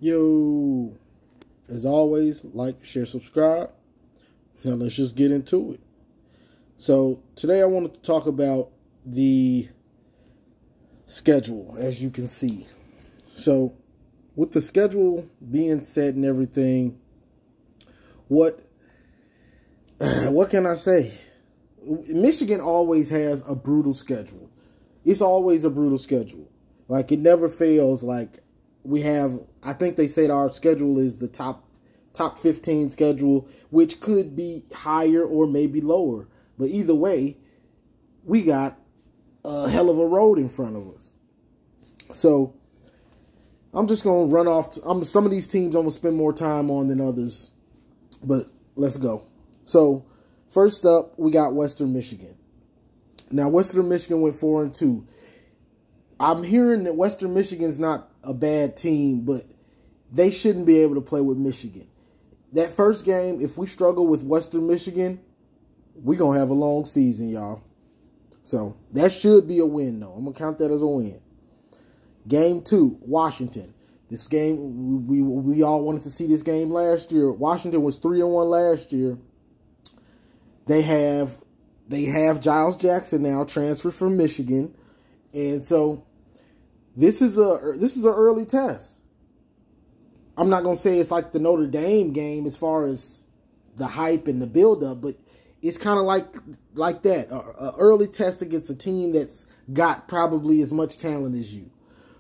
Yo, as always, like, share, subscribe. Now let's just get into it. So today I wanted to talk about the schedule, as you can see. So with the schedule being set and everything, what can I say? Michigan always has a brutal schedule. It's always a brutal schedule. Like, it never fails. Like, we have, I think they said our schedule is the top 15 schedule, which could be higher or maybe lower. But either way, we got a hell of a road in front of us. So I'm just going to run off. Some of these teams I'm going to spend more time on than others. But let's go. So first up, we got Western Michigan. Now, Western Michigan went 4-2. I'm hearing that Western Michigan's not a bad team, but they shouldn't be able to play with Michigan. That first game, if we struggle with Western Michigan, we're going to have a long season, y'all. So that should be a win, though. I'm going to count that as a win. Game 2, Washington. This game, we all wanted to see this game last year. Washington was 3-1 last year. They have Giles Jackson now transferred from Michigan. And so this is an early test. I'm not going to say it's like the Notre Dame game as far as the hype and the build-up, but it's kind of like that. An early test against a team that's got probably as much talent as you.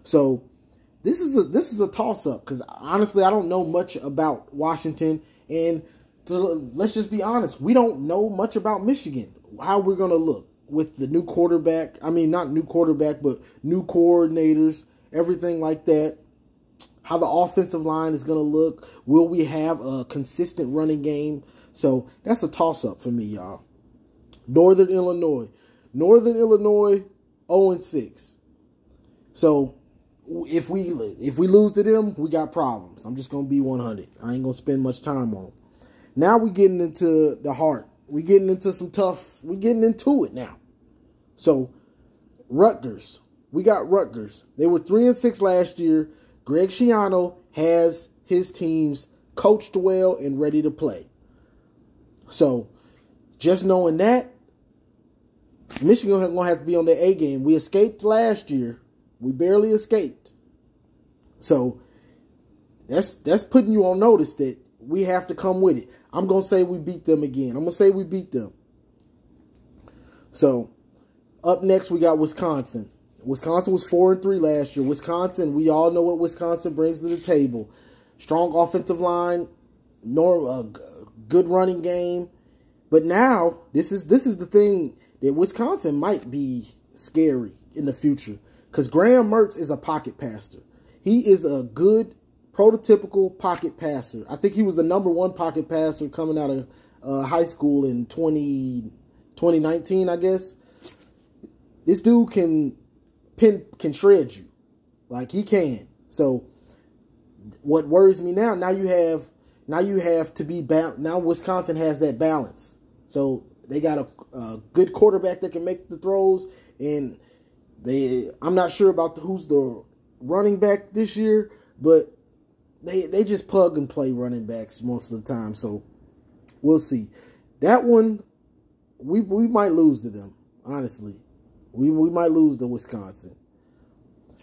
So this is a toss-up because, honestly, I don't know much about Washington. And let's just be honest, we don't know much about Michigan, how we're going to look with the new quarterback. I mean, not new quarterback, but new coordinators, everything like that. How the offensive line is going to look. Will we have a consistent running game? So that's a toss-up for me, y'all. Northern Illinois. Northern Illinois, 0-6. So if we lose to them, we got problems. I'm just going to be 100. I ain't going to spend much time on them. Now we're getting into the heart. We're getting into we're getting into it now. So, Rutgers. We got Rutgers. They were 3-6 last year. Greg Schiano has his teams coached well and ready to play. So, just knowing that, Michigan is going to have to be on their A game. We escaped last year. We barely escaped. So, that's putting you on notice that we have to come with it. I'm going to say we beat them again. I'm going to say we beat them. So, up next, we got Wisconsin. Wisconsin was 4-3 last year. Wisconsin, we all know what Wisconsin brings to the table. Strong offensive line, good running game. But now, this is the thing that Wisconsin might be scary in the future. Because Graham Mertz is a pocket passer. He is a good prototypical pocket passer. I think he was the #1 pocket passer coming out of high school in 2019, I guess. This dude can shred you. Like, he can. So what worries me now you have to be balanced. Now Wisconsin has that balance. So they got a good quarterback that can make the throws, and I'm not sure about who's the running back this year, but they just plug and play running backs most of the time. So we'll see. That one, we might lose to them, honestly. We might lose to Wisconsin.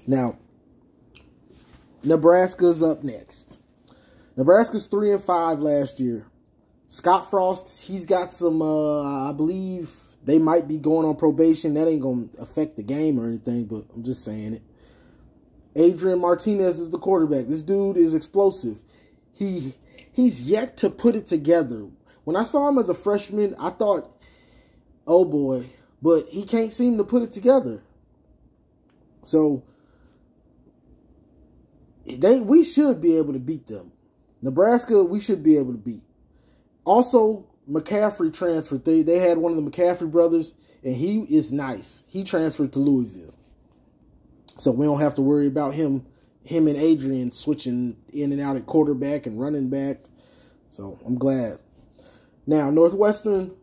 Now, Nebraska's up next. Nebraska's 3-5 last year. Scott Frost, he's got some, I believe they might be going on probation. That ain't going to affect the game or anything, but I'm just saying it. Adrian Martinez is the quarterback. This dude is explosive. He's yet to put it together. When I saw him as a freshman, I thought, oh boy, but he can't seem to put it together. So we should be able to beat them. Nebraska, we should be able to beat. Also, McCaffrey transferred. They had one of the McCaffrey brothers, and he is nice. He transferred to Louisville. So we don't have to worry about him and Adrian switching in and out at quarterback and running back. So I'm glad. Now, Northwestern,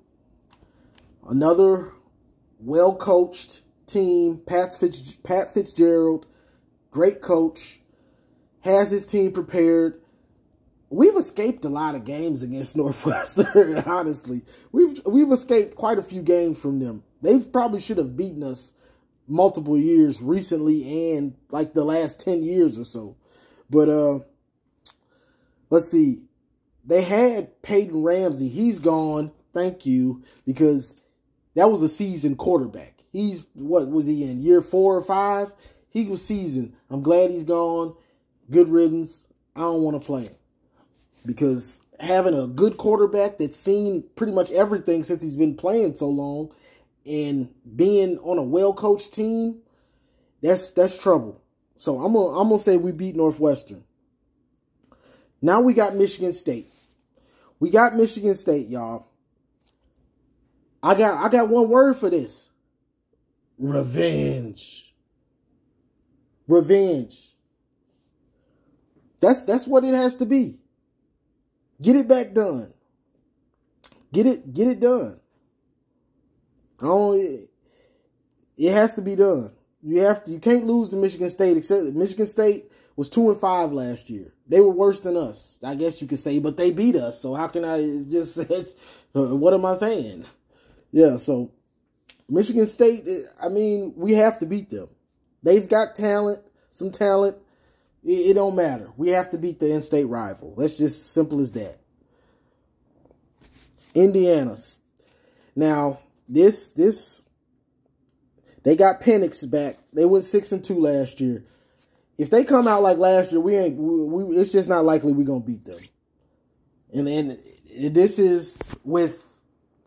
another well-coached team. Pat Fitzgerald, great coach. has his team prepared. We've escaped a lot of games against Northwestern, honestly. We've escaped quite a few games from them. They probably should have beaten us multiple years recently and like the last 10 years or so. But let's see. They had Peyton Ramsey. He's gone. Thank you. Because that was a seasoned quarterback. What was he in? Year 4 or 5? He was seasoned. I'm glad he's gone. Good riddance. I don't want to play him. Because having a good quarterback that's seen pretty much everything since he's been playing so long and being on a well-coached team, that's trouble. So I'm gonna say we beat Northwestern. Now we got Michigan State. We got Michigan State, y'all. I got one word for this. Revenge. Revenge. That's what it has to be. Get it back done. Get it done. It has to be done. You can't lose to Michigan State, except Michigan State was 2-5 last year. They were worse than us, I guess you could say, but they beat us. So how can I just what am I saying? Yeah, so Michigan State, I mean, we have to beat them. They've got talent, some talent. It don't matter. We have to beat the in-state rival. That's just simple as that. Indiana. Now, this they got Penix back. They went 6-2 last year. If they come out like last year, it's just not likely we're gonna beat them. And then this is with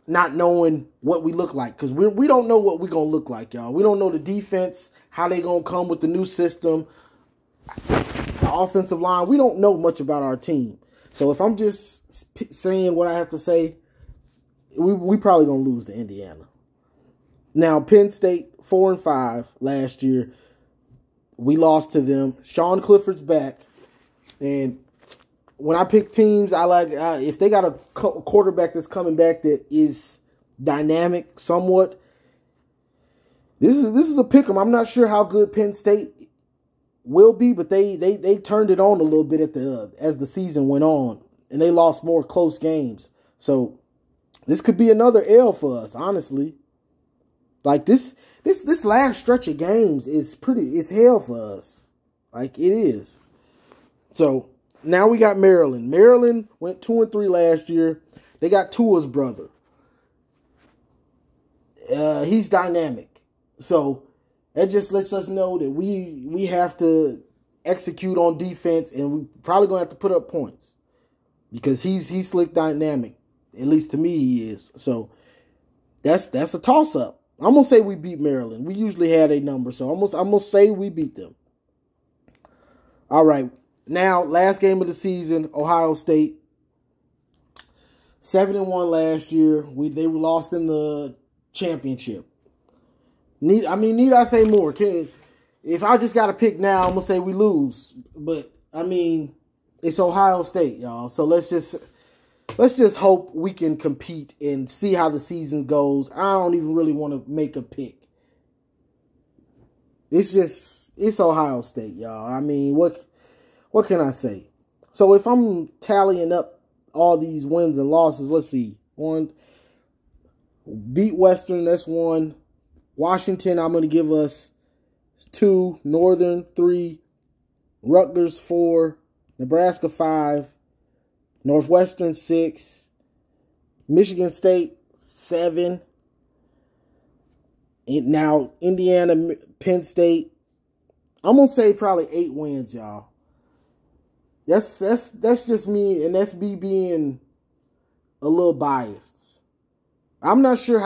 not knowing what we look like, because we don't know what we're gonna look like, y'all. We don't know the defense, how they gonna come with the new system, the offensive line. We don't know much about our team. So if I'm just saying what I have to say, we probably gonna lose to Indiana. Now, Penn State 4-5 last year. We lost to them. Sean Clifford's back, and when I pick teams, I like if they got a quarterback that's coming back that is dynamic somewhat. This is a pick 'em. I'm not sure how good Penn State will be, but they turned it on a little bit as the season went on, and they lost more close games. So this could be another L for us, honestly. Like this last stretch of games is hell for us. Like it is. So now we got Maryland. Maryland went 2-3 last year. They got Tua's brother. He's dynamic. So that just lets us know that we have to execute on defense, and we probably gonna have to put up points because he's slick dynamic. At least to me, he is. So that's a toss up. I'm gonna say we beat Maryland. We usually had a number, so I'm gonna say we beat them. All right. Now, last game of the season, Ohio State. 7-1 last year. They were lost in the championship. Need I say more? If I just got to pick now, I'm going to say we lose. But, I mean, it's Ohio State, y'all. So let's just hope we can compete and see how the season goes. I don't even really want to make a pick. It's Ohio State, y'all. I mean, what can I say? So if I'm tallying up all these wins and losses, let's see. 1, beat Western, that's 1. Washington, I'm going to give us 2. Northern, 3. Rutgers, 4. Nebraska, 5. Northwestern, 6. Michigan State, 7. Now, Indiana, Penn State. I'm going to say probably 8 wins, y'all. That's just me, and that's me being a little biased. I'm not sure.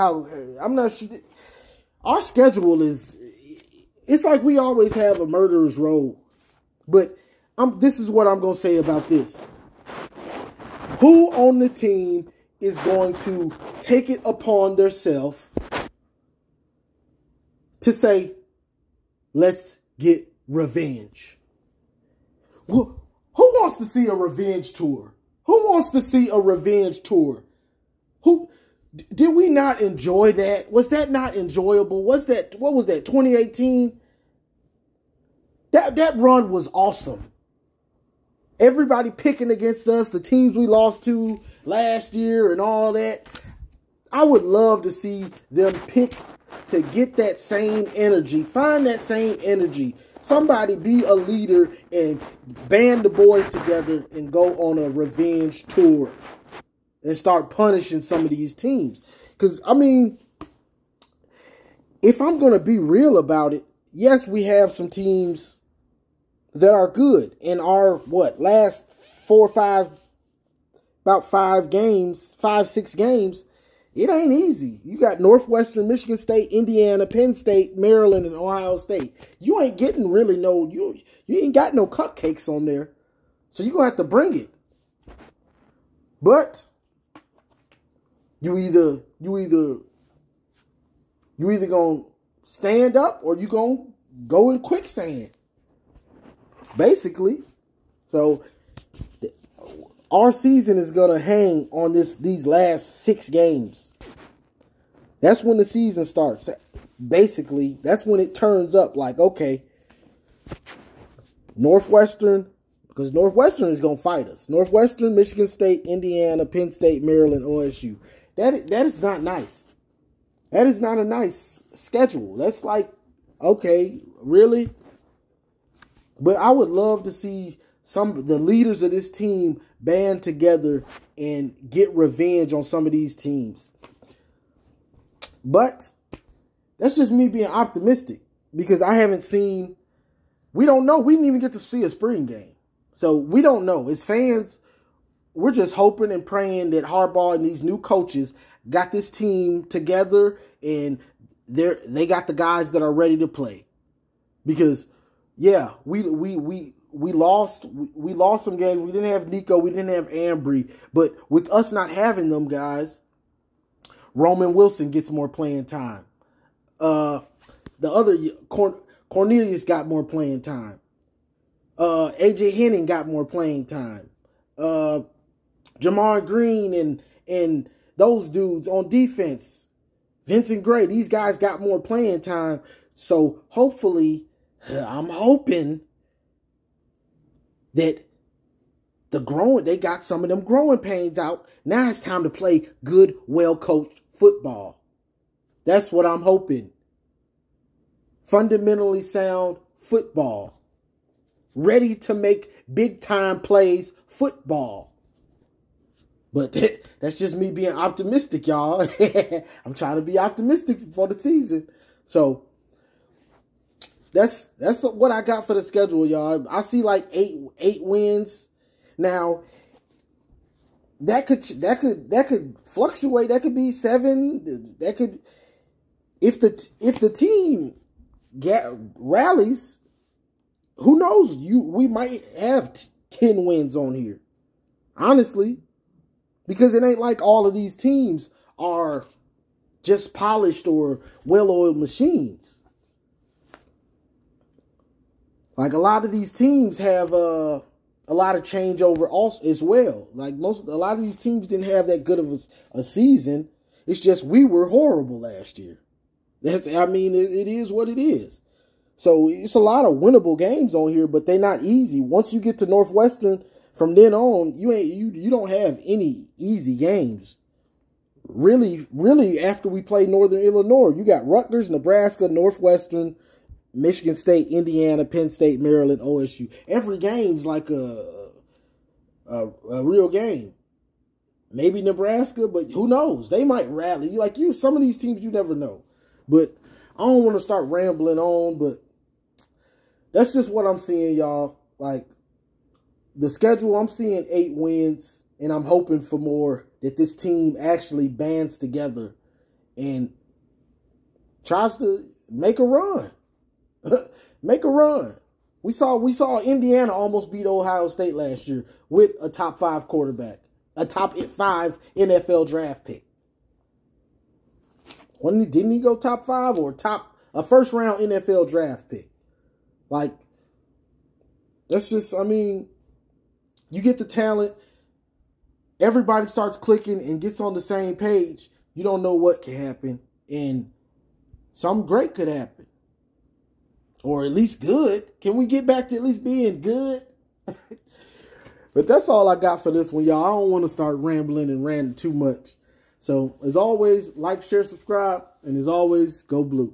Our schedule it's like we always have a murderer's row. But this is what I'm going to say about this. Who on the team is going to take it upon themselves to say, let's get revenge? Who wants to see a revenge tour? Who wants to see a revenge tour? Did we not enjoy that? Was that not enjoyable? What was that, 2018? That run was awesome. everybody picking against us, the teams we lost to last year and all that. I would love to see them pick to get that same energy, find that same energy. Somebody be a leader and band the boys together and go on a revenge tour and start punishing some of these teams. Because, I mean, if I'm going to be real about it, yes, we have some teams that are good in our, last 4 or 5, about 5, 6 games. It ain't easy. You got Northwestern, Michigan State, Indiana, Penn State, Maryland, and Ohio State. You ain't getting really you ain't got no cupcakes on there. So you're going to have to bring it. But you either going to stand up or you going to go in quicksand. Basically. So our season is going to hang on these last 6 games. That's when the season starts. Basically, that's when it turns up like, okay, Northwestern, because Northwestern is going to fight us. Northwestern, Michigan State, Indiana, Penn State, Maryland, OSU. That is not nice. That is not a nice schedule. That's like, okay, really? But I would love to see the leaders of this team band together and get revenge on some of these teams. But that's just me being optimistic because I haven't seen, we don't know. We didn't even get to see a spring game. So we don't know. As fans, we're just hoping and praying that Harbaugh and these new coaches got this team together and they got the guys that are ready to play. Because, yeah, we lost some games. We didn't have Nico. We didn't have Ambry. But with us not having them guys, Roman Wilson gets more playing time. The other Cornelius got more playing time. AJ Henning got more playing time. Jamar Green and those dudes on defense, Vincent Gray, these guys got more playing time. So hopefully, I'm hoping that they got some of them growing pains out. Now it's time to play good, well-coached football. That's what I'm hoping. Fundamentally sound football. Ready to make big-time plays football. But that's just me being optimistic, y'all. I'm trying to be optimistic for the season. So that's what I got for the schedule, y'all. I see like eight wins. Now that could fluctuate. That could be 7. That could, if the team rallies, who knows? We might have 10 wins on here. Honestly, because it ain't like all of these teams are just polished or well-oiled machines. Like a lot of these teams have a lot of changeover also as well. Like a lot of these teams didn't have that good of a season. It's just we were horrible last year. It is what it is. So it's a lot of winnable games on here, but they're not easy. Once you get to Northwestern, from then on, you don't have any easy games. Really, after we play Northern Illinois, you got Rutgers, Nebraska, Northwestern, Michigan State, Indiana, Penn State, Maryland, OSU. Every game's like a real game. Maybe Nebraska, but who knows? They might rally. Some of these teams you never know. But I don't want to start rambling on, but that's just what I'm seeing, y'all. Like the schedule, I'm seeing 8 wins, and I'm hoping for more, that this team actually bands together and tries to make a run. Make a run. We saw Indiana almost beat Ohio State last year with a top 5 quarterback, a top 5 NFL draft pick. Didn't he go top 5 or a first round NFL draft pick? Like, that's just, you get the talent, everybody starts clicking and gets on the same page. You don't know what can happen, and something great could happen. Or at least good. Can we get back to at least being good? But that's all I got for this one, y'all. I don't want to start rambling and ranting too much. So, as always, like, share, subscribe, and as always, go blue.